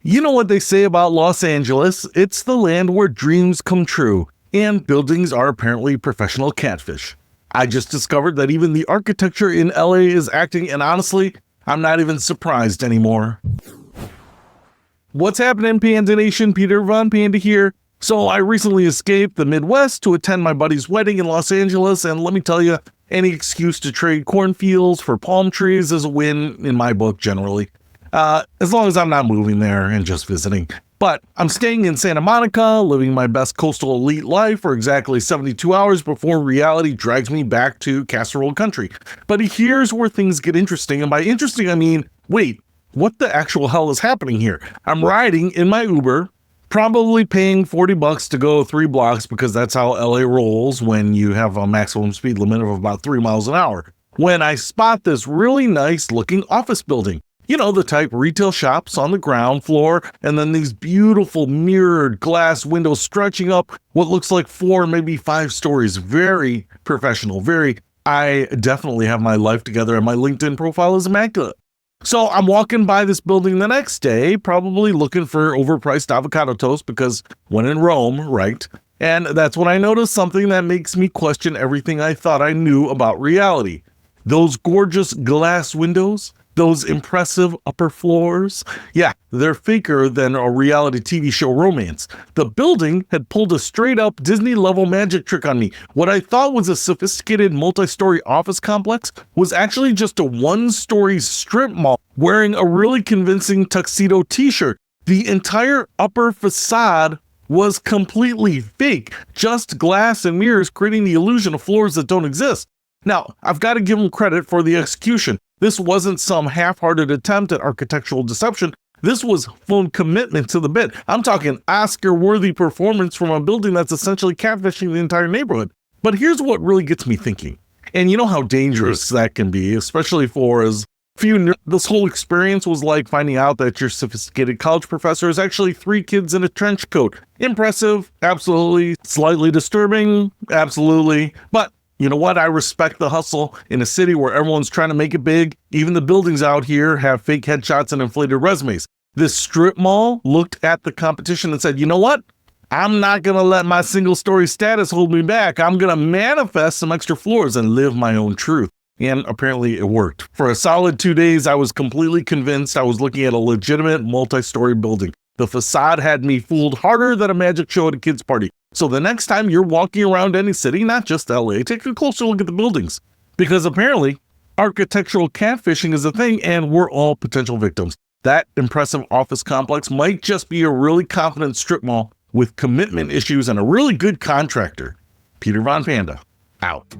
You know what they say about Los Angeles? It's the land where dreams come true, and buildings are apparently professional catfish. I just discovered that even the architecture in LA is acting, and honestly, I'm not even surprised anymore. What's happening, Panda Nation? Peter Von Panda here. So I recently escaped the Midwest to attend my buddy's wedding in Los Angeles, and let me tell you, any excuse to trade cornfields for palm trees is a win in my book generally. As long as I'm not moving there and just visiting. But I'm staying in Santa Monica, living my best coastal elite life for exactly 72 hours before reality drags me back to casserole country. But here's where things get interesting, and by interesting I mean, wait, what the actual hell is happening here? I'm riding in my Uber, probably paying $40 to go 3 blocks because that's how LA rolls when you have a maximum speed limit of about 3 miles an hour, when I spot this really nice looking office building. You know, the type retail shops on the ground floor, and then these beautiful mirrored glass windows stretching up what looks like 4, maybe 5 stories. Very professional, I definitely have my life together, and my LinkedIn profile is immaculate. So I'm walking by this building the next day, probably looking for overpriced avocado toast because when in Rome, right? And that's when I noticed something that makes me question everything I thought I knew about reality. Those gorgeous glass windows, those impressive upper floors, yeah, they're faker than a reality TV show romance. The building had pulled a straight-up Disney-level magic trick on me. What I thought was a sophisticated multi-story office complex was actually just a one-story strip mall wearing a really convincing tuxedo t-shirt. The entire upper facade was completely fake, just glass and mirrors creating the illusion of floors that don't exist. Now, I've got to give them credit for the execution. This wasn't some half-hearted attempt at architectural deception. This was full commitment to the bit. I'm talking Oscar-worthy performance from a building that's essentially catfishing the entire neighborhood. But here's what really gets me thinking. And you know how dangerous that can be, especially for as few. This whole experience was like finding out that your sophisticated college professor is actually 3 kids in a trench coat. Impressive, absolutely. Slightly disturbing, absolutely. But you know what? I respect the hustle in a city where everyone's trying to make it big. Even the buildings out here have fake headshots and inflated resumes. This strip mall looked at the competition and said, you know what? I'm not going to let my single story status hold me back. I'm going to manifest some extra floors and live my own truth. And apparently it worked. For a solid 2 days, I was completely convinced I was looking at a legitimate multi-story building. The facade had me fooled harder than a magic show at a kid's party. So the next time you're walking around any city, not just LA, take a closer look at the buildings. Because apparently, architectural catfishing is a thing and we're all potential victims. That impressive office complex might just be a really confident strip mall with commitment issues and a really good contractor. Peter Von Panda, out.